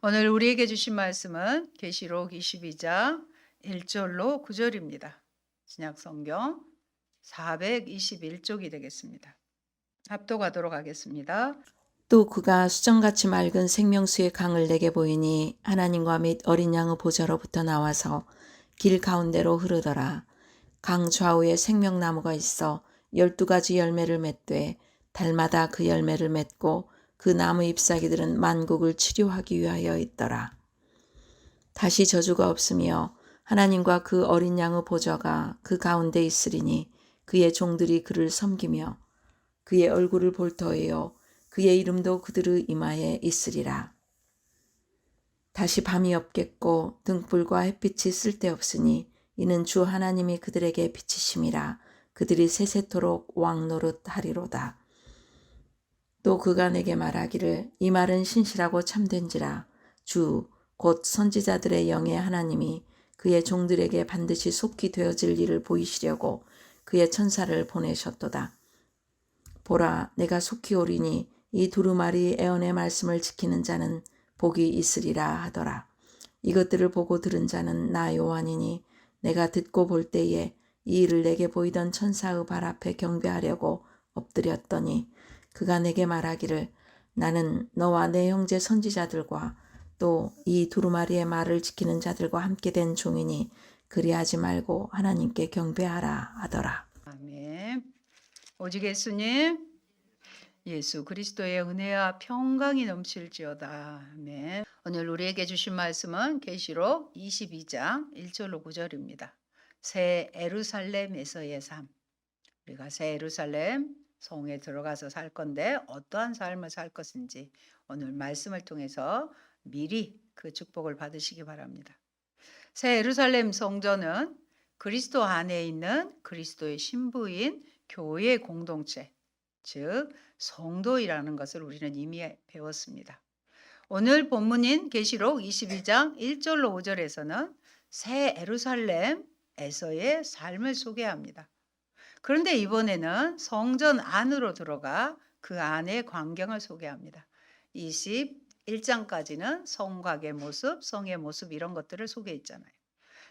오늘 우리에게 주신 말씀은 계시록 22장 1절로 9절입니다. 신약 성경 421쪽이 되겠습니다. 합독하도록 하겠습니다. 또 그가 수정같이 맑은 생명수의 강을 내게 보이니 하나님과 및 어린 양의 보좌로부터 나와서 길 가운데로 흐르더라. 강 좌우에 생명나무가 있어 12가지 열매를 맺되 달마다 그 열매를 맺고 그 나무 잎사귀들은 만국을 치료하기 위하여 있더라. 다시 저주가 없으며 하나님과 그 어린 양의 보좌가 그 가운데 있으리니 그의 종들이 그를 섬기며 그의 얼굴을 볼 터에요 그의 이름도 그들의 이마에 있으리라. 다시 밤이 없겠고 등불과 햇빛이 쓸데없으니 이는 주 하나님이 그들에게 비치심이라. 그들이 세세토록 왕노릇 하리로다. 또 그가 내게 말하기를 이 말은 신실하고 참된지라. 주 곧 선지자들의 영의 하나님이 그의 종들에게 반드시 속히 되어질 일을 보이시려고 그의 천사를 보내셨도다. 보라, 내가 속히 오리니 이 두루마리 애언의 말씀을 지키는 자는 복이 있으리라 하더라. 이것들을 보고 들은 자는 나 요한이니 내가 듣고 볼 때에 이 일을 내게 보이던 천사의 발 앞에 경배하려고 엎드렸더니 그가 내게 말하기를 나는 너와 내 형제 선지자들과 또 이 두루마리의 말을 지키는 자들과 함께 된 종이니 그리하지 말고 하나님께 경배하라 하더라. 아멘. 오직 예수님, 예수 그리스도의 은혜와 평강이 넘칠지어다. 아멘. 오늘 우리에게 주신 말씀은 계시록 22장 1절로 9절입니다. 새 예루살렘에서의 삶. 우리가 새 예루살렘 성에 들어가서 살 건데 어떠한 삶을 살 것인지 오늘 말씀을 통해서 미리 그 축복을 받으시기 바랍니다. 새 예루살렘 성전은 그리스도 안에 있는 그리스도의 신부인 교회의 공동체, 즉 성도이라는 것을 우리는 이미 배웠습니다. 오늘 본문인 계시록 22장 1절로 5절에서는 새 예루살렘에서의 삶을 소개합니다. 그런데 이번에는 성전 안으로 들어가 그 안의 광경을 소개합니다. 21장까지는 성곽의 모습, 성의 모습 이런 것들을 소개했잖아요.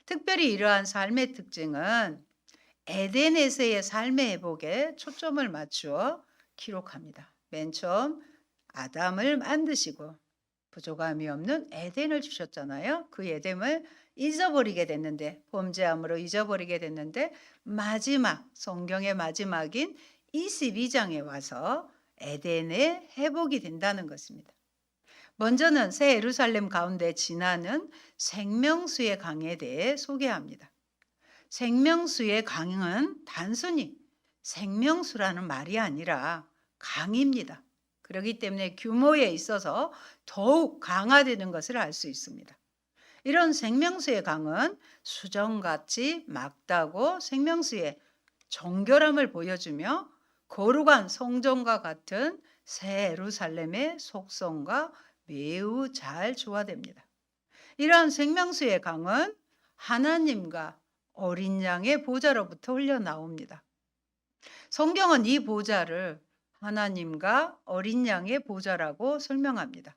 특별히 이러한 삶의 특징은 에덴에서의 삶의 회복에 초점을 맞추어 기록합니다. 맨 처음 아담을 만드시고 부족함이 없는 에덴을 주셨잖아요. 그 에덴을 잊어버리게 됐는데 범죄함으로 잊어버리게 됐는데 마지막 성경의 마지막인 22장에 와서 에덴의 회복이 된다는 것입니다. 먼저는 새 예루살렘 가운데 지나는 생명수의 강에 대해 소개합니다. 생명수의 강은 단순히 생명수라는 말이 아니라 강입니다. 그렇기 때문에 규모에 있어서 더욱 강화되는 것을 알 수 있습니다. 이런 생명수의 강은 수정같이 맑다고 생명수의 정결함을 보여주며 거룩한 성전과 같은 새 예루살렘의 속성과 매우 잘 조화됩니다. 이러한 생명수의 강은 하나님과 어린 양의 보좌로부터 흘러나옵니다. 성경은 이 보좌를 하나님과 어린 양의 보좌라고 설명합니다.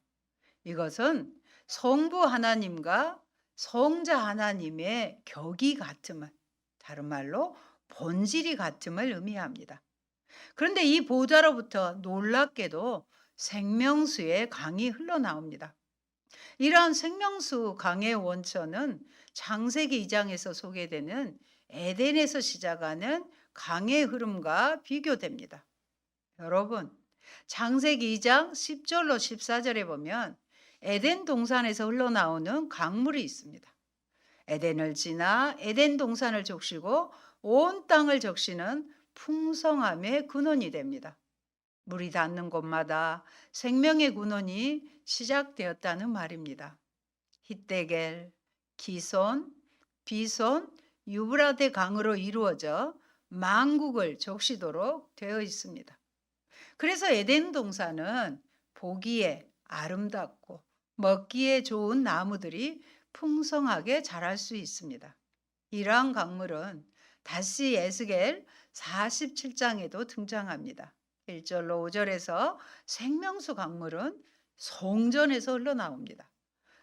이것은 성부 하나님과 성자 하나님의 격이 같음을, 다른 말로 본질이 같음을 의미합니다. 그런데 이 보좌로부터 놀랍게도 생명수의 강이 흘러나옵니다. 이러한 생명수 강의 원천은 창세기 2장에서 소개되는 에덴에서 시작하는 강의 흐름과 비교됩니다. 여러분, 창세기 2장 10절로 14절에 보면 에덴 동산에서 흘러나오는 강물이 있습니다. 에덴을 지나 에덴 동산을 적시고 온 땅을 적시는 풍성함의 근원이 됩니다. 물이 닿는 곳마다 생명의 근원이 시작되었다는 말입니다. 히데겔, 기손, 비손, 유브라데 강으로 이루어져 만국을 적시도록 되어 있습니다. 그래서 에덴 동산은 보기에 아름답고 먹기에 좋은 나무들이 풍성하게 자랄 수 있습니다. 이러한 강물은 다시 에스겔 47장에도 등장합니다. 1절로 5절에서 생명수 강물은 성전에서 흘러나옵니다.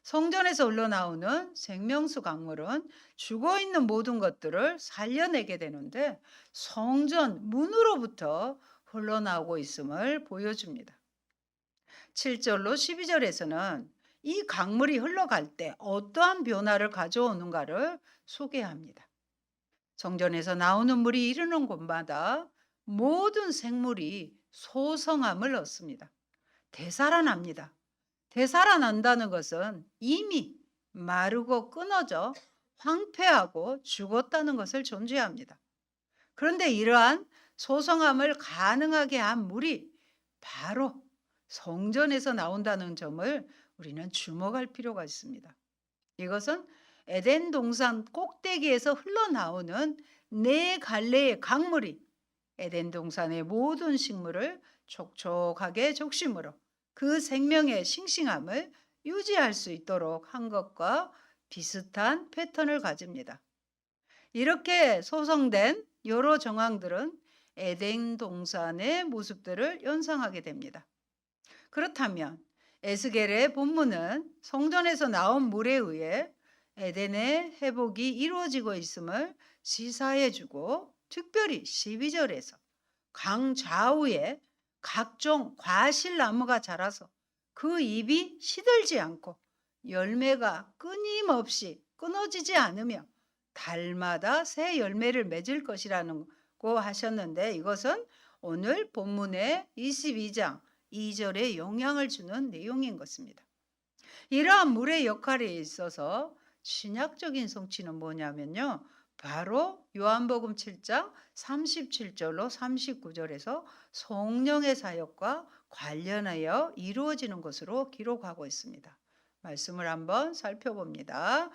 성전에서 흘러나오는 생명수 강물은 죽어 있는 모든 것들을 살려내게 되는데 성전 문으로부터 흘러나오고 있음을 보여줍니다. 7절로 12절에서는 이 강물이 흘러갈 때 어떠한 변화를 가져오는가를 소개합니다. 성전에서 나오는 물이 이르는 곳마다 모든 생물이 소성함을 얻습니다. 되살아납니다. 되살아난다는 것은 이미 마르고 끊어져 황폐하고 죽었다는 것을 존재합니다. 그런데 이러한 소성함을 가능하게 한 물이 바로 성전에서 나온다는 점을 우리는 주목할 필요가 있습니다. 이것은 에덴 동산 꼭대기에서 흘러나오는 네 갈래의 강물이 에덴 동산의 모든 식물을 촉촉하게 적심으로 그 생명의 싱싱함을 유지할 수 있도록 한 것과 비슷한 패턴을 가집니다. 이렇게 소성된 여러 정황들은 에덴 동산의 모습들을 연상하게 됩니다. 그렇다면 에스겔의 본문은 성전에서 나온 물에 의해 에덴의 회복이 이루어지고 있음을 시사해주고 특별히 12절에서 강 좌우에 각종 과실나무가 자라서 그 잎이 시들지 않고 열매가 끊임없이 끊어지지 않으며 달마다 새 열매를 맺을 것이라는 거 하셨는데 이것은 오늘 본문의 22장 2절에 영향을 주는 내용인 것입니다. 이러한 물의 역할에 있어서 신약적인 성취는 뭐냐면요. 바로 요한복음 7장 37절로 39절에서 성령의 사역과 관련하여 이루어지는 것으로 기록하고 있습니다. 말씀을 한번 살펴봅니다.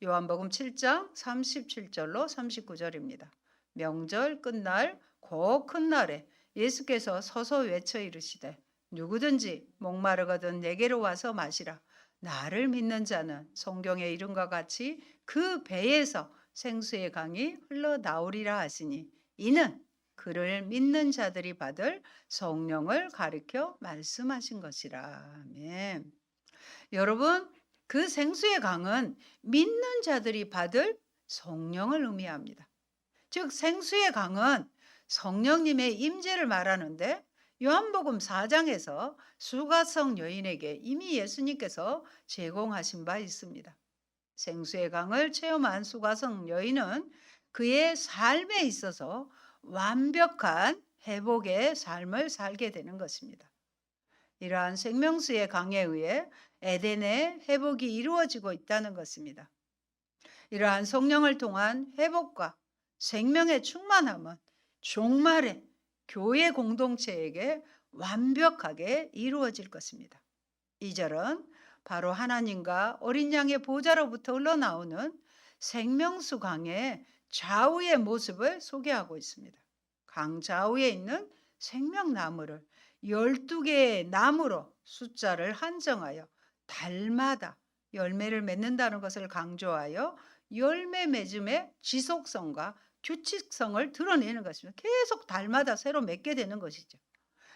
요한복음 7장 37절로 39절입니다. 명절 끝날 곧 큰 날에 예수께서 서서 외쳐 이르시되 누구든지 목마르거든 내게로 와서 마시라. 나를 믿는 자는 성경의 이름과 같이 그 배에서 생수의 강이 흘러나오리라 하시니 이는 그를 믿는 자들이 받을 성령을 가리켜 말씀하신 것이라. 아멘. 여러분, 그 생수의 강은 믿는 자들이 받을 성령을 의미합니다. 즉 생수의 강은 성령님의 임재를 말하는데 요한복음 4장에서 수가성 여인에게 이미 예수님께서 제공하신 바 있습니다. 생수의 강을 체험한 수가성 여인은 그의 삶에 있어서 완벽한 회복의 삶을 살게 되는 것입니다. 이러한 생명수의 강에 의해 에덴의 회복이 이루어지고 있다는 것입니다. 이러한 성령을 통한 회복과 생명의 충만함은 종말에 교회 공동체에게 완벽하게 이루어질 것입니다. 2절은 바로 하나님과 어린 양의 보좌로부터 흘러나오는 생명수 강의 좌우의 모습을 소개하고 있습니다. 강 좌우에 있는 생명나무를 12개의 나무로 숫자를 한정하여 달마다 열매를 맺는다는 것을 강조하여 열매 맺음의 지속성과 규칙성을 드러내는 것입니다. 계속 달마다 새로 맺게 되는 것이죠.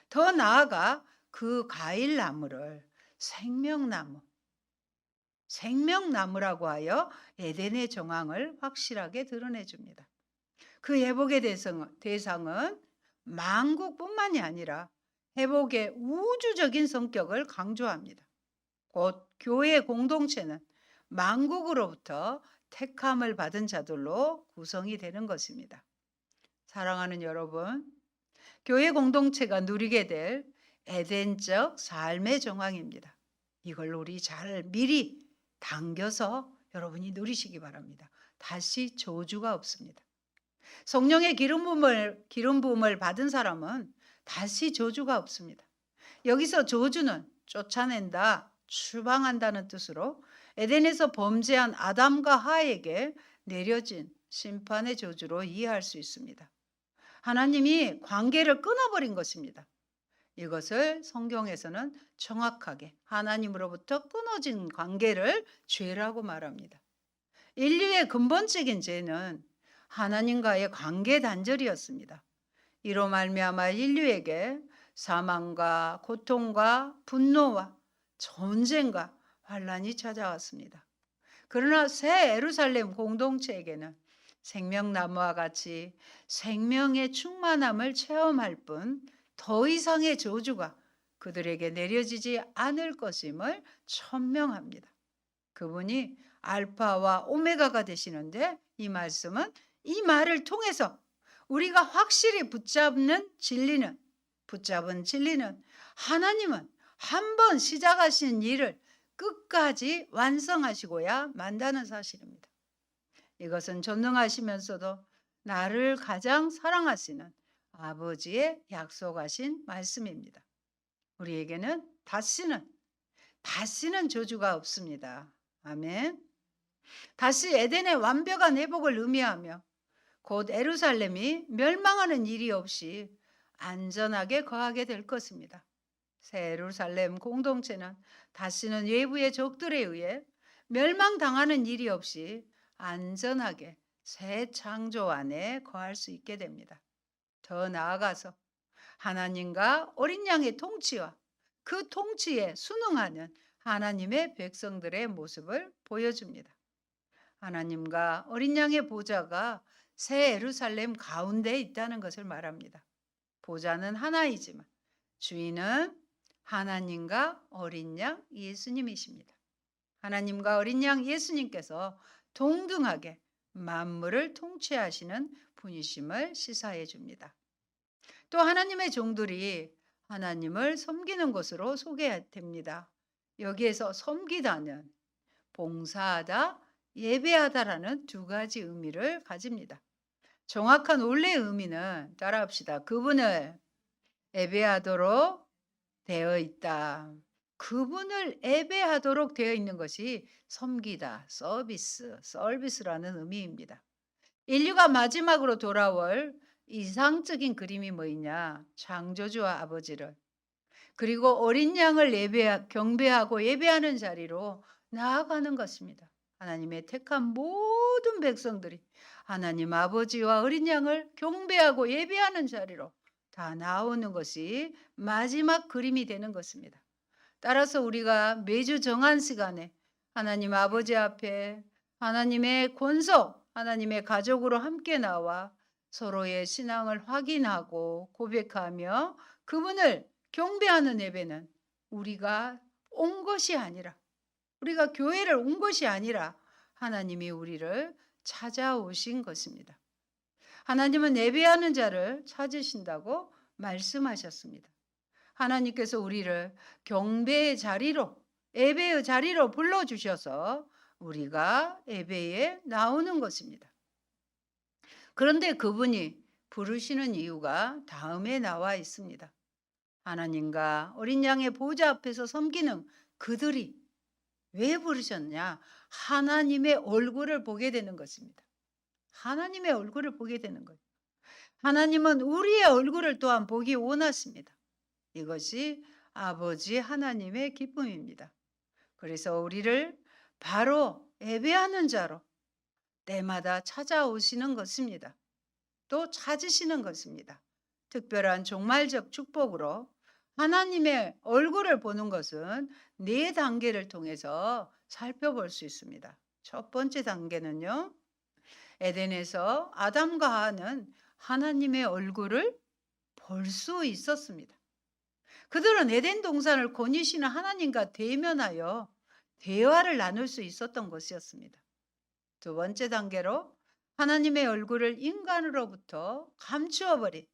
더 나아가 그 과일나무를 생명나무라고 하여 에덴의 정황을 확실하게 드러내줍니다. 그 회복의 대상은 만국뿐만이 아니라 회복의 우주적인 성격을 강조합니다. 곧 교회 공동체는 만국으로부터 택함을 받은 자들로 구성이 되는 것입니다. 사랑하는 여러분, 교회 공동체가 누리게 될 에덴적 삶의 정황입니다. 이걸 우리 잘 미리 당겨서 여러분이 누리시기 바랍니다. 다시 저주가 없습니다. 성령의 기름 부음을 받은 사람은 다시 저주가 없습니다. 여기서 저주는 쫓아낸다, 추방한다는 뜻으로 에덴에서 범죄한 아담과 하에게 내려진 심판의 저주로 이해할 수 있습니다. 하나님이 관계를 끊어버린 것입니다. 이것을 성경에서는 정확하게 하나님으로부터 끊어진 관계를 죄라고 말합니다. 인류의 근본적인 죄는 하나님과의 관계 단절이었습니다. 이로 말미암아 인류에게 사망과 고통과 분노와 전쟁과 환란이 찾아왔습니다. 그러나 새 예루살렘 공동체에게는 생명나무와 같이 생명의 충만함을 체험할 뿐 더 이상의 저주가 그들에게 내려지지 않을 것임을 천명합니다. 그분이 알파와 오메가가 되시는데 이 말씀은 이 말을 통해서 우리가 확실히 붙잡은 진리는 하나님은 한 번 시작하신 일을 끝까지 완성하시고야 만다는 사실입니다. 이것은 전능하시면서도 나를 가장 사랑하시는 아버지의 약속하신 말씀입니다. 우리에게는 다시는 저주가 없습니다. 아멘. 다시 에덴의 완벽한 회복을 의미하며 곧 예루살렘이 멸망하는 일이 없이 안전하게 거하게 될 것입니다. 새 예루살렘 공동체는 다시는 외부의 적들에 의해 멸망당하는 일이 없이 안전하게 새 창조 안에 거할 수 있게 됩니다. 더 나아가서 하나님과 어린 양의 통치와 그 통치에 순응하는 하나님의 백성들의 모습을 보여줍니다. 하나님과 어린 양의 보좌가 새 예루살렘 가운데 있다는 것을 말합니다. 보좌는 하나이지만 주인은 하나님과 어린 양 예수님이십니다. 하나님과 어린 양 예수님께서 동등하게 만물을 통치하시는 분이심을 시사해 줍니다. 또 하나님의 종들이 하나님을 섬기는 것으로 소개됩니다. 여기에서 섬기다는 봉사하다, 예배하다라는 두 가지 의미를 가집니다. 정확한 원래의 의미는 따라합시다. 그분을 예배하도록 되어 있다. 그분을 예배하도록 되어 있는 것이 섬기다, 서비스라는 의미입니다. 인류가 마지막으로 돌아올 이상적인 그림이 뭐이냐? 창조주와 아버지를 그리고 어린 양을 경배하고 예배하는 자리로 나아가는 것입니다. 하나님의 택한 모든 백성들이 하나님 아버지와 어린 양을 경배하고 예배하는 자리로 다 나오는 것이 마지막 그림이 되는 것입니다. 따라서 우리가 매주 정한 시간에 하나님 아버지 앞에 하나님의 권속, 하나님의 가족으로 함께 나와 서로의 신앙을 확인하고 고백하며 그분을 경배하는 예배는 우리가 온 것이 아니라 우리가 교회를 온 것이 아니라 하나님이 우리를 찾아오신 것입니다. 하나님은 예배하는 자를 찾으신다고 말씀하셨습니다. 하나님께서 우리를 경배의 자리로, 예배의 자리로 불러주셔서 우리가 예배에 나오는 것입니다. 그런데 그분이 부르시는 이유가 다음에 나와 있습니다. 하나님과 어린 양의 보좌 앞에서 섬기는 그들이 왜 부르셨냐? 하나님의 얼굴을 보게 되는 것입니다. 하나님의 얼굴을 보게 되는 거예요. 하나님은 우리의 얼굴을 또한 보기 원하십니다. 이것이 아버지 하나님의 기쁨입니다. 그래서 우리를 바로 예배하는 자로 때마다 찾아오시는 것입니다. 또 찾으시는 것입니다. 특별한 종말적 축복으로 하나님의 얼굴을 보는 것은 네 단계를 통해서 살펴볼 수 있습니다. 첫 번째 단계는요. 에덴에서 아담과 하와는 하나님의 얼굴을 볼 수 있었습니다. 그들은 에덴 동산을 거니시는 하나님과 대면하여 대화를 나눌 수 있었던 것이었습니다. 두 번째 단계로 하나님의 얼굴을 인간으로부터 감추어버린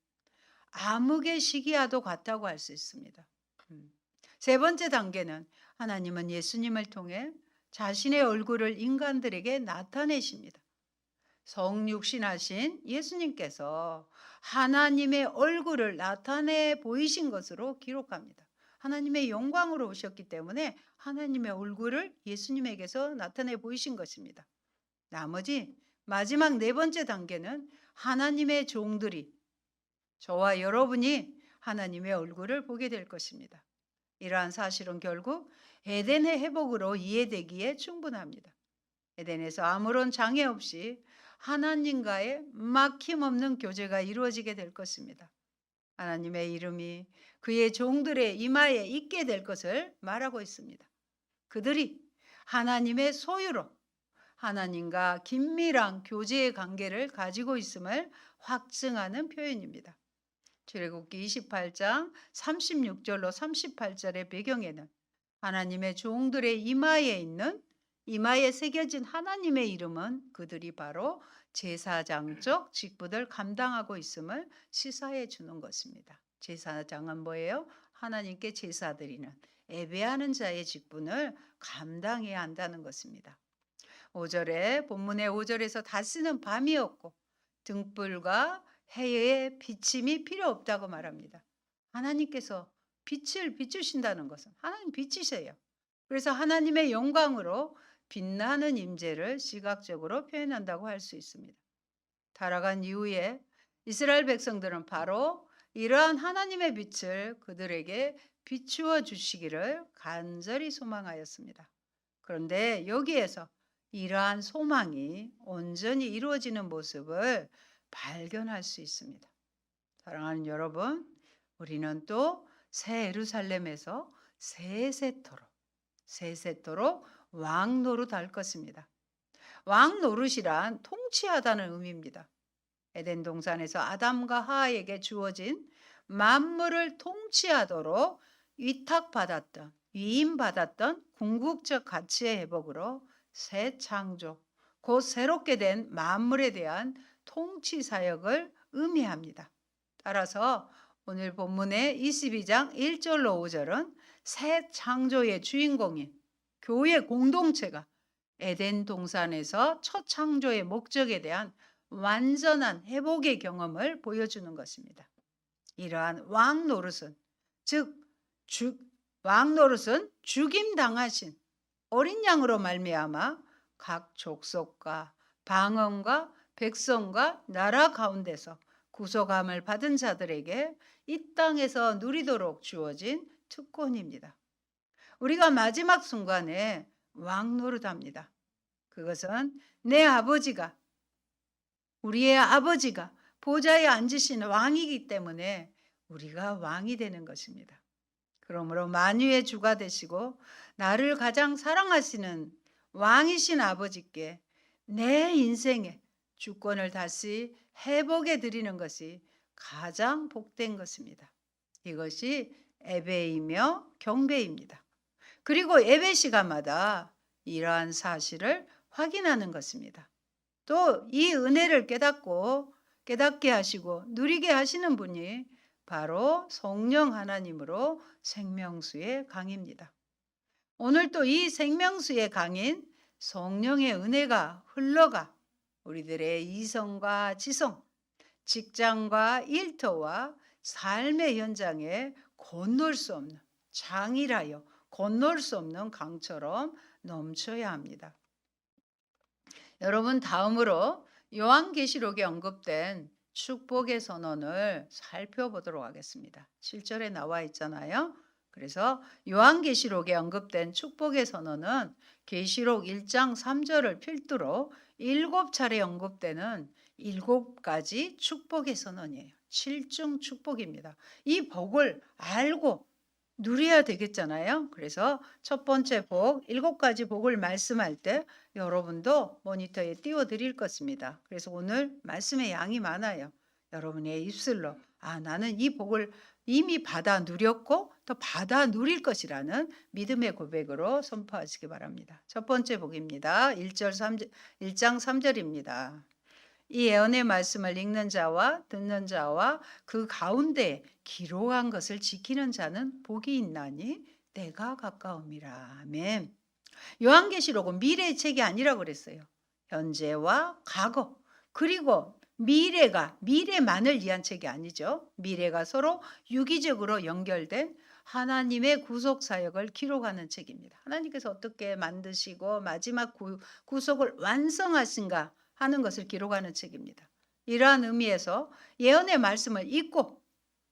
암흑의 시기와도 같다고 할 수 있습니다. 세 번째 단계는 하나님은 예수님을 통해 자신의 얼굴을 인간들에게 나타내십니다. 성육신하신 예수님께서 하나님의 얼굴을 나타내 보이신 것으로 기록합니다. 하나님의 영광으로 오셨기 때문에 하나님의 얼굴을 예수님에게서 나타내 보이신 것입니다. 나머지 마지막 네 번째 단계는 하나님의 종들이 저와 여러분이 하나님의 얼굴을 보게 될 것입니다. 이러한 사실은 결국 에덴의 회복으로 이해되기에 충분합니다. 에덴에서 아무런 장애 없이 하나님과의 막힘없는 교제가 이루어지게 될 것입니다. 하나님의 이름이 그의 종들의 이마에 있게 될 것을 말하고 있습니다. 그들이 하나님의 소유로 하나님과 긴밀한 교제의 관계를 가지고 있음을 확증하는 표현입니다. 출애굽기 28장 36절로 38절의 배경에는 하나님의 종들의 이마에 새겨진 하나님의 이름은 그들이 바로 제사장적 직분을 감당하고 있음을 시사해 주는 것입니다. 제사장은 뭐예요? 하나님께 제사 드리는 예배하는 자의 직분을 감당해야 한다는 것입니다. 5절에 본문의 5절에서 다시는 밤이었고 등불과 해의 비침이 필요 없다고 말합니다. 하나님께서 빛을 비추신다는 것은 하나님 빛이세요. 그래서 하나님의 영광으로 빛나는 임재를 시각적으로 표현한다고 할 수 있습니다. 타락한 이후에 이스라엘 백성들은 바로 이러한 하나님의 빛을 그들에게 비추어 주시기를 간절히 소망하였습니다. 그런데 여기에서 이러한 소망이 온전히 이루어지는 모습을 발견할 수 있습니다. 사랑하는 여러분, 우리는 또 새 예루살렘에서 세세토록 왕 노릇할 것입니다. 왕 노릇이란 통치하다는 의미입니다. 에덴 동산에서 아담과 하와에게 주어진 만물을 통치하도록 위임받았던 궁극적 가치의 회복으로 새 창조, 곧 새롭게 된 만물에 대한 통치 사역을 의미합니다. 따라서 오늘 본문의 22장 1절로 5절은 새 창조의 주인공인 교회 공동체가 에덴 동산에서 첫 창조의 목적에 대한 완전한 회복의 경험을 보여주는 것입니다. 이러한 왕 노릇은 죽임 당하신 어린 양으로 말미암아 각 족속과 방언과 백성과 나라 가운데서 구속함을 받은 자들에게 이 땅에서 누리도록 주어진 특권입니다. 우리가 마지막 순간에 왕 노릇합니다. 그것은 우리의 아버지가 보좌에 앉으신 왕이기 때문에 우리가 왕이 되는 것입니다. 그러므로 만유의 주가 되시고 나를 가장 사랑하시는 왕이신 아버지께 내 인생의 주권을 다시 회복해 드리는 것이 가장 복된 것입니다. 이것이 예배이며 경배입니다. 그리고 예배 시간마다 이러한 사실을 확인하는 것입니다. 또 이 은혜를 깨닫게 하시고 누리게 하시는 분이 바로 성령 하나님으로 생명수의 강입니다. 오늘 또 이 생명수의 강인 성령의 은혜가 흘러가 우리들의 이성과 지성, 직장과 일터와 삶의 현장에 장일하여 건널 수 없는 강처럼 넘쳐야 합니다. 여러분, 다음으로 요한계시록에 언급된 축복의 선언을 살펴보도록 하겠습니다. 7절에 나와 있잖아요. 그래서 요한계시록에 언급된 축복의 선언은 계시록 1장 3절을 필두로 7차례 언급되는 7가지 축복의 선언이에요. 7중 축복입니다. 이 복을 알고 누려야 되겠잖아요. 그래서 첫 번째 복, 7가지 복을 말씀할 때 여러분도 모니터에 띄워드릴 것입니다. 그래서 오늘 말씀의 양이 많아요. 여러분의 입술로 나는 이 복을 이미 받아 누렸고 또 받아 누릴 것이라는 믿음의 고백으로 선포하시기 바랍니다. 첫 번째 복입니다. 1장 3절입니다. 이 예언의 말씀을 읽는 자와 듣는 자와 그 가운데 기록한 것을 지키는 자는 복이 있나니 때가 가까움이라. 아멘. 요한계시록은 미래의 책이 아니라고 그랬어요. 현재와 과거 그리고 미래만을 위한 책이 아니죠. 미래가 서로 유기적으로 연결된 하나님의 구속 사역을 기록하는 책입니다. 하나님께서 어떻게 만드시고 마지막 구속을 완성하신가 하는 것을 기록하는 책입니다. 이러한 의미에서 예언의 말씀을 읽고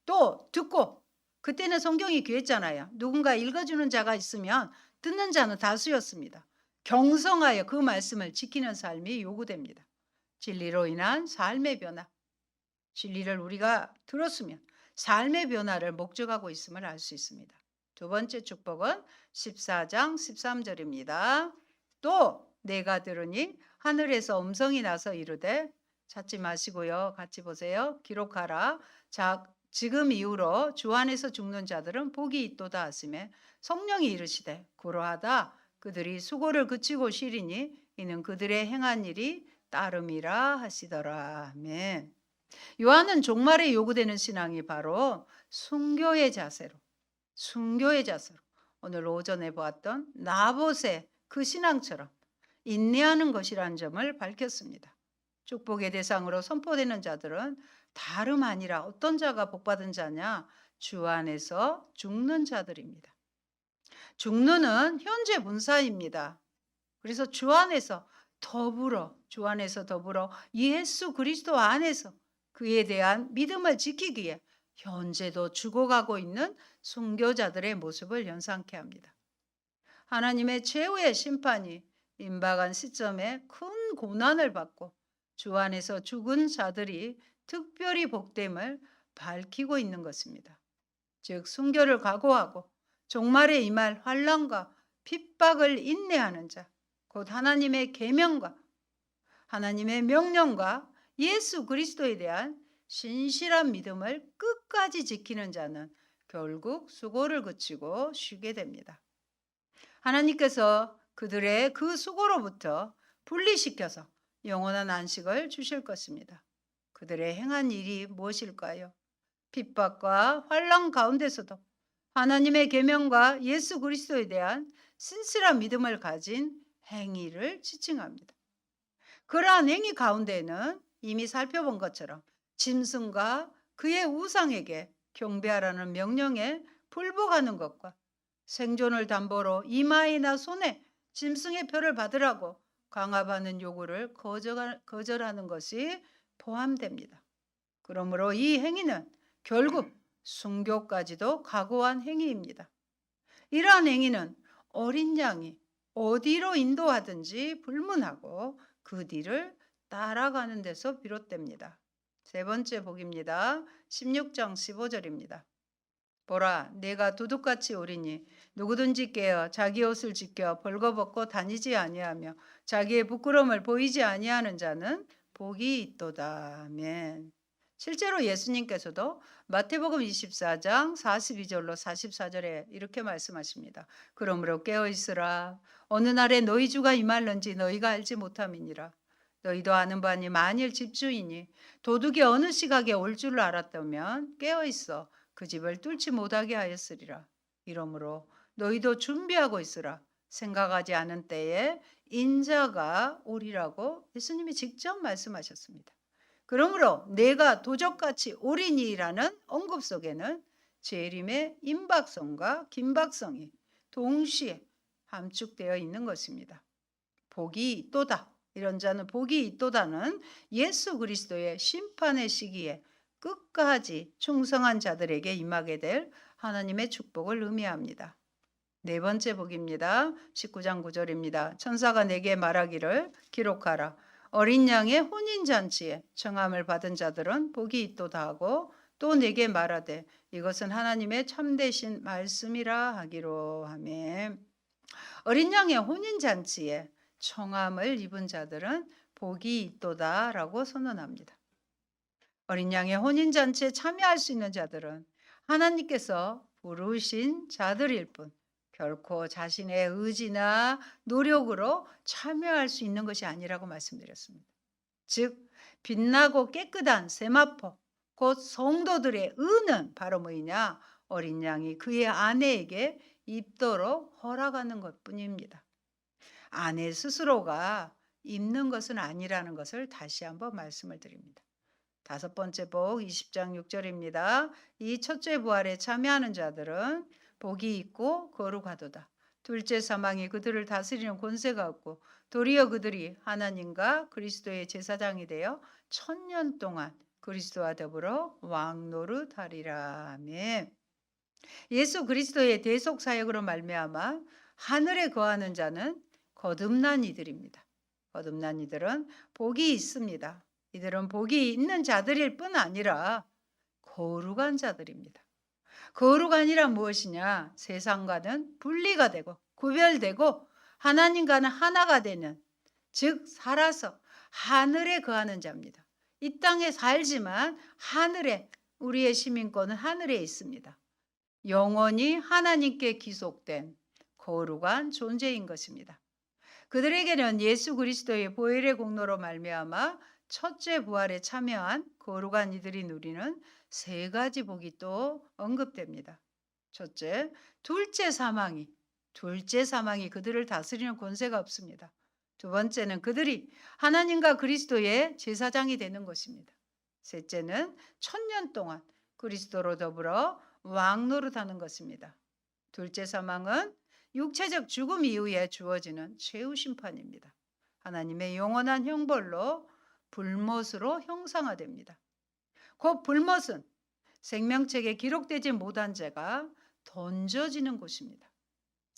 또 듣고, 그때는 성경이 귀했잖아요. 누군가 읽어주는 자가 있으면 듣는 자는 다수였습니다. 경성하여 그 말씀을 지키는 삶이 요구됩니다. 진리로 인한 삶의 변화, 진리를 우리가 들었으면 삶의 변화를 목적하고 있음을 알 수 있습니다. 두 번째 축복은 14장 13절입니다. 또 내가 들으니 하늘에서 음성이 나서 이르되 찾지 마시고요. 같이 보세요. 기록하라. 자, 지금 이후로 주 안에서 죽는 자들은 복이 있도다 하시매 성령이 이르시되 그러하다 그들이 수고를 그치고 쉬리니 이는 그들의 행한 일이 따름이라 하시더라. 아멘. 요한은 종말에 요구되는 신앙이 바로 순교의 자세로 오늘 오전에 보았던 나봇의 그 신앙처럼 인내하는 것이라는 점을 밝혔습니다. 축복의 대상으로 선포되는 자들은 다름 아니라 어떤 자가 복받은 자냐? 주 안에서 죽는 자들입니다. 죽는은 현재 분사입니다. 그래서 주 안에서 더불어 예수 그리스도 안에서 그에 대한 믿음을 지키기에 현재도 죽어가고 있는 순교자들의 모습을 연상케 합니다. 하나님의 최후의 심판이 임박한 시점에 큰 고난을 받고 주 안에서 죽은 자들이 특별히 복됨을 밝히고 있는 것입니다. 즉 순교를 각오하고 종말에 임할 환난과 핍박을 인내하는 자, 곧 하나님의 계명과 하나님의 명령과 예수 그리스도에 대한 신실한 믿음을 끝까지 지키는 자는 결국 수고를 그치고 쉬게 됩니다. 하나님께서 그들의 그 수고로부터 분리시켜서 영원한 안식을 주실 것입니다. 그들의 행한 일이 무엇일까요? 핍박과 환난 가운데서도 하나님의 계명과 예수 그리스도에 대한 신실한 믿음을 가진 행위를 지칭합니다. 그러한 행위 가운데에는 이미 살펴본 것처럼 짐승과 그의 우상에게 경배하라는 명령에 불복하는 것과 생존을 담보로 이마이나 손에 짐승의 표를 받으라고 강압하는 요구를 거절하는 것이 포함됩니다. 그러므로 이 행위는 결국 순교까지도 각오한 행위입니다. 이러한 행위는 어린 양이 어디로 인도하든지 불문하고 그 뒤를 따라가는 데서 비롯됩니다. 세 번째 복입니다. 16장 15절입니다. 보라, 내가 도둑같이 오리니 누구든지 깨어 자기 옷을 지켜 벌거벗고 다니지 아니하며 자기의 부끄러움을 보이지 아니하는 자는 복이 있도다. 아멘. 실제로 예수님께서도 마태복음 24장 42절로 44절에 이렇게 말씀하십니다. 그러므로 깨어 있으라. 어느 날에 너희 주가 임할는지 너희가 알지 못함이니라. 너희도 아는 바니 만일 집주인이 도둑이 어느 시각에 올 줄을 알았다면 깨어 있어 그 집을 뚫지 못하게 하였으리라. 이러므로 너희도 준비하고 있으라. 생각하지 않은 때에 인자가 오리라고 예수님이 직접 말씀하셨습니다. 그러므로 내가 도적같이 오리니라는 언급 속에는 재림의 임박성과 긴박성이 동시에 함축되어 있는 것입니다. 복이 있도다. 이런 자는 복이 있도다는 예수 그리스도의 심판의 시기에 끝까지 충성한 자들에게 임하게 될 하나님의 축복을 의미합니다. 네 번째 복입니다. 19장 9절입니다. 천사가 내게 말하기를 기록하라. 어린 양의 혼인잔치에 청함을 받은 자들은 복이 있도다 하고 또 내게 말하되 이것은 하나님의 참되신 말씀이라 하기로 하매. 어린 양의 혼인잔치에 청함을 입은 자들은 복이 있도다라고 선언합니다. 어린 양의 혼인잔치에 참여할 수 있는 자들은 하나님께서 부르신 자들일 뿐 결코 자신의 의지나 노력으로 참여할 수 있는 것이 아니라고 말씀드렸습니다. 즉 빛나고 깨끗한 세마포 곧 성도들의 의는 바로 뭐이냐? 어린 양이 그의 아내에게 입도록 허락하는 것뿐입니다. 아내 스스로가 입는 것은 아니라는 것을 다시 한번 말씀을 드립니다. 다섯 번째 복 20장 6절입니다. 이 첫째 부활에 참여하는 자들은 복이 있고 거룩하도다. 둘째 사망이 그들을 다스리는 권세가 없고 도리어 그들이 하나님과 그리스도의 제사장이 되어 1000년 동안 그리스도와 더불어 왕노릇하리라. 아멘. 예수 그리스도의 대속 사역으로 말미암아 하늘에 거하는 자는 거듭난 이들입니다. 거듭난 이들은 복이 있습니다. 이들은 복이 있는 자들일 뿐 아니라 거룩한 자들입니다. 거룩한이란 무엇이냐? 세상과는 분리가 되고 구별되고 하나님과는 하나가 되는, 즉 살아서 하늘에 거하는 자입니다. 이 땅에 살지만 하늘에, 우리의 시민권은 하늘에 있습니다. 영원히 하나님께 기속된 거룩한 존재인 것입니다. 그들에게는 예수 그리스도의 보혈의 공로로 말미암아 첫째 부활에 참여한 거룩한 이들이 누리는 세 가지 복이 또 언급됩니다. 첫째, 둘째 사망이 그들을 다스리는 권세가 없습니다. 두 번째는 그들이 하나님과 그리스도의 제사장이 되는 것입니다. 셋째는 1000년 동안 그리스도로 더불어 왕노릇하는 것입니다. 둘째 사망은 육체적 죽음 이후에 주어지는 최후 심판입니다. 하나님의 영원한 형벌로 불못으로 형상화됩니다. 곧 불못은 생명책에 기록되지 못한 죄가 던져지는 곳입니다.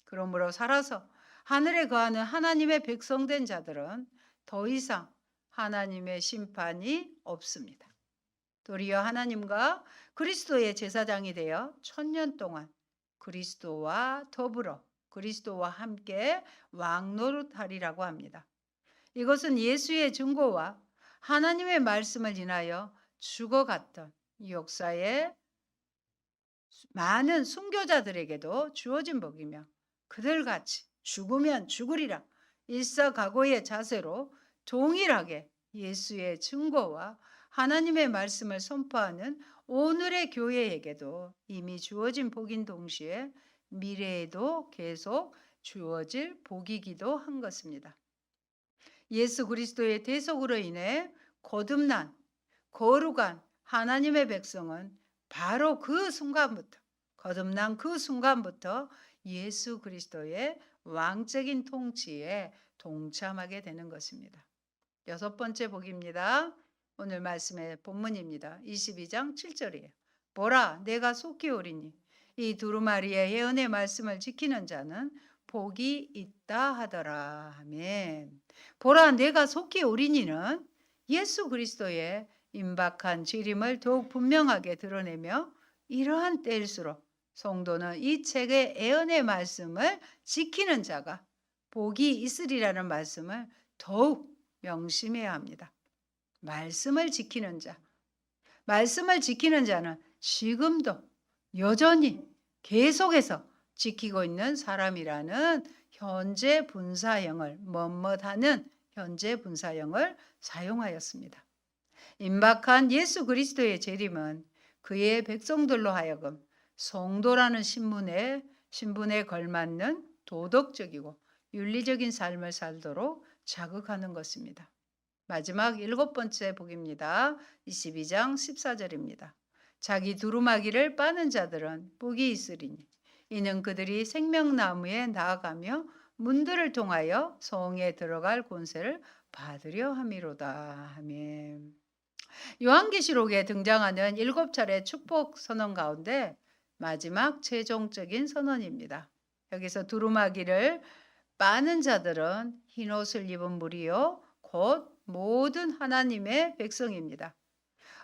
그러므로 살아서 하늘에 거하는 하나님의 백성된 자들은 더 이상 하나님의 심판이 없습니다. 도리어 하나님과 그리스도의 제사장이 되어 1000년 동안 그리스도와 더불어 그리스도와 함께 왕노릇하리라고 합니다. 이것은 예수의 증거와 하나님의 말씀을 인하여 죽어갔던 역사의 많은 순교자들에게도 주어진 복이며, 그들같이 죽으면 죽으리라 일사각오의 자세로 동일하게 예수의 증거와 하나님의 말씀을 선포하는 오늘의 교회에게도 이미 주어진 복인 동시에 미래에도 계속 주어질 복이기도 한 것입니다. 예수 그리스도의 대속으로 인해 거듭난 거룩한 하나님의 백성은 바로 거듭난 그 순간부터 예수 그리스도의 왕적인 통치에 동참하게 되는 것입니다. 여섯 번째 복입니다. 오늘 말씀의 본문입니다. 22장 7절이에요. 보라, 내가 속히 오리니 이 두루마리의 예언의 말씀을 지키는 자는 복이 있다 하더라. 아멘. 보라, 내가 속히 오리니는 예수 그리스도의 임박한 재림을 더욱 분명하게 드러내며, 이러한 때일수록 성도는 이 책의 예언의 말씀을 지키는 자가 복이 있으리라는 말씀을 더욱 명심해야 합니다. 말씀을 지키는 자는 지금도 여전히 계속해서 지키고 있는 사람이라는 현재 분사형을, 뭐뭐하는 현재 분사형을 사용하였습니다. 임박한 예수 그리스도의 재림은 그의 백성들로 하여금 성도라는 신분에 걸맞는 도덕적이고 윤리적인 삶을 살도록 자극하는 것입니다. 마지막 일곱 번째 복입니다. 22장 14절입니다. 자기 두루마기를 빠는 자들은 복이 있으리니 이는 그들이 생명나무에 나아가며 문들을 통하여 성에 들어갈 권세를 받으려 함이로다. 아멘. 요한계시록에 등장하는 7차례 축복 선언 가운데 마지막 최종적인 선언입니다. 여기서 두루마기를 빠는 자들은 흰옷을 입은 무리요 곧 모든 하나님의 백성입니다.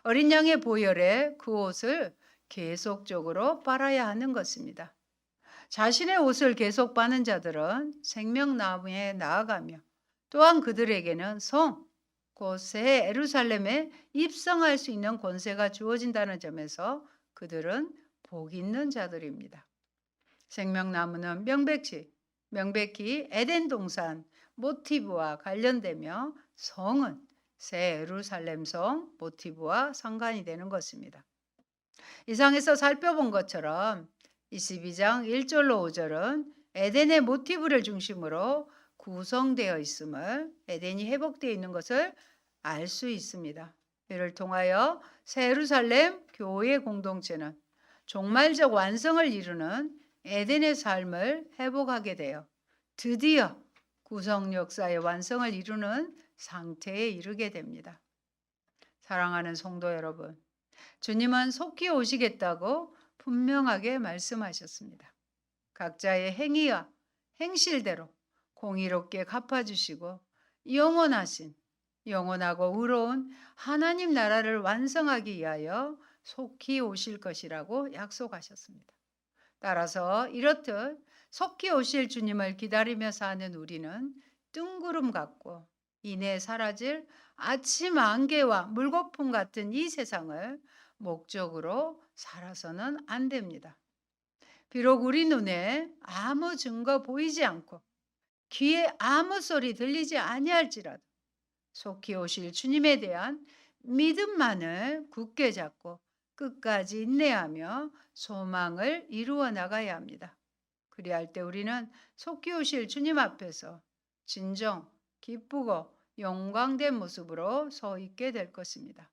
어린 양의 보혈에 그 옷을 계속적으로 빨아야 하는 것입니다. 자신의 옷을 계속 빠는 자들은 생명나무에 나아가며, 또한 그들에게는 곧 새 예루살렘에 입성할 수 있는 권세가 주어진다는 점에서 그들은 복 있는 자들입니다. 생명나무는 명백히 에덴 동산 모티브와 관련되며, 성은 새 예루살렘 성 모티브와 상관이 되는 것입니다. 이상에서 살펴본 것처럼 22장 1절로 5절은 에덴의 모티브를 중심으로 구성되어 있음을, 에덴이 회복되어 있는 것을 알 수 있습니다. 이를 통하여 새 예루살렘 교회 공동체는 종말적 완성을 이루는 에덴의 삶을 회복하게 되어 드디어 구성 역사의 완성을 이루는 상태에 이르게 됩니다. 사랑하는 성도 여러분, 주님은 속히 오시겠다고 분명하게 말씀하셨습니다. 각자의 행위와 행실대로 공의롭게 갚아주시고 영원하고 의로운 하나님 나라를 완성하기 위하여 속히 오실 것이라고 약속하셨습니다. 따라서 이렇듯 속히 오실 주님을 기다리며 사는 우리는 뜬구름 같고 이내 사라질 아침 안개와 물거품 같은 이 세상을 목적으로 살아서는 안 됩니다. 비록 우리 눈에 아무 증거 보이지 않고 귀에 아무 소리 들리지 아니할지라도 속히 오실 주님에 대한 믿음만을 굳게 잡고 끝까지 인내하며 소망을 이루어 나가야 합니다. 그리할 때 우리는 속히 오실 주님 앞에서 진정 기쁘고 영광된 모습으로 서 있게 될 것입니다.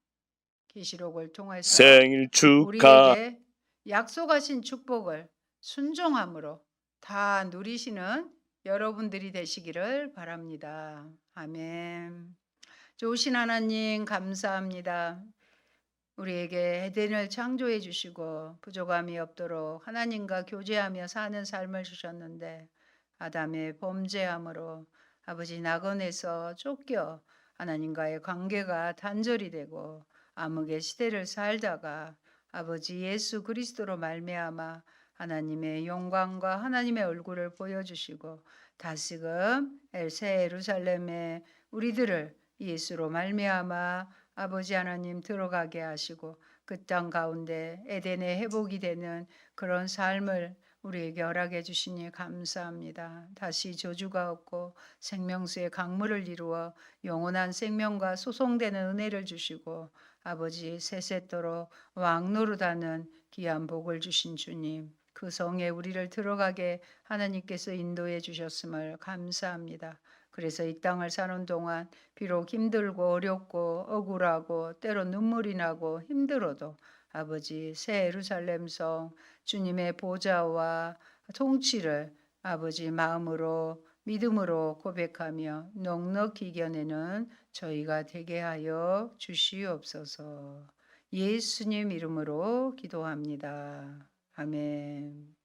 계시록을 통해서 생일 축하. 우리에게 약속하신 축복을 순종함으로 다 누리시는 여러분들이 되시기를 바랍니다. 아멘. 좋으신 하나님 감사합니다. 우리에게 에덴을 창조해 주시고 부족함이 없도록 하나님과 교제하며 사는 삶을 주셨는데 아담의 범죄함으로 아버지 낙원에서 쫓겨 하나님과의 관계가 단절이 되고 암흑의 시대를 살다가 아버지 예수 그리스도로 말미암아 하나님의 영광과 하나님의 얼굴을 보여주시고 다시금 새 예루살렘에 우리들을 예수로 말미암아 아버지 하나님 들어가게 하시고 그 땅 가운데 에덴의 회복이 되는 그런 삶을 우리에게 허락해 주시니 감사합니다. 다시 저주가 없고 생명수의 강물을 이루어 영원한 생명과 소송되는 은혜를 주시고 아버지 세세토록 왕노릇하는 귀한 복을 주신 주님, 그 성에 우리를 들어가게 하나님께서 인도해 주셨음을 감사합니다. 그래서 이 땅을 사는 동안 비록 힘들고 어렵고 억울하고 때로 눈물이 나고 힘들어도 아버지 새 예루살렘 성 주님의 보좌와 통치를 아버지 마음으로 믿음으로 고백하며 넉넉히 이겨내는 저희가 되게 하여 주시옵소서. 예수님 이름으로 기도합니다. 아멘.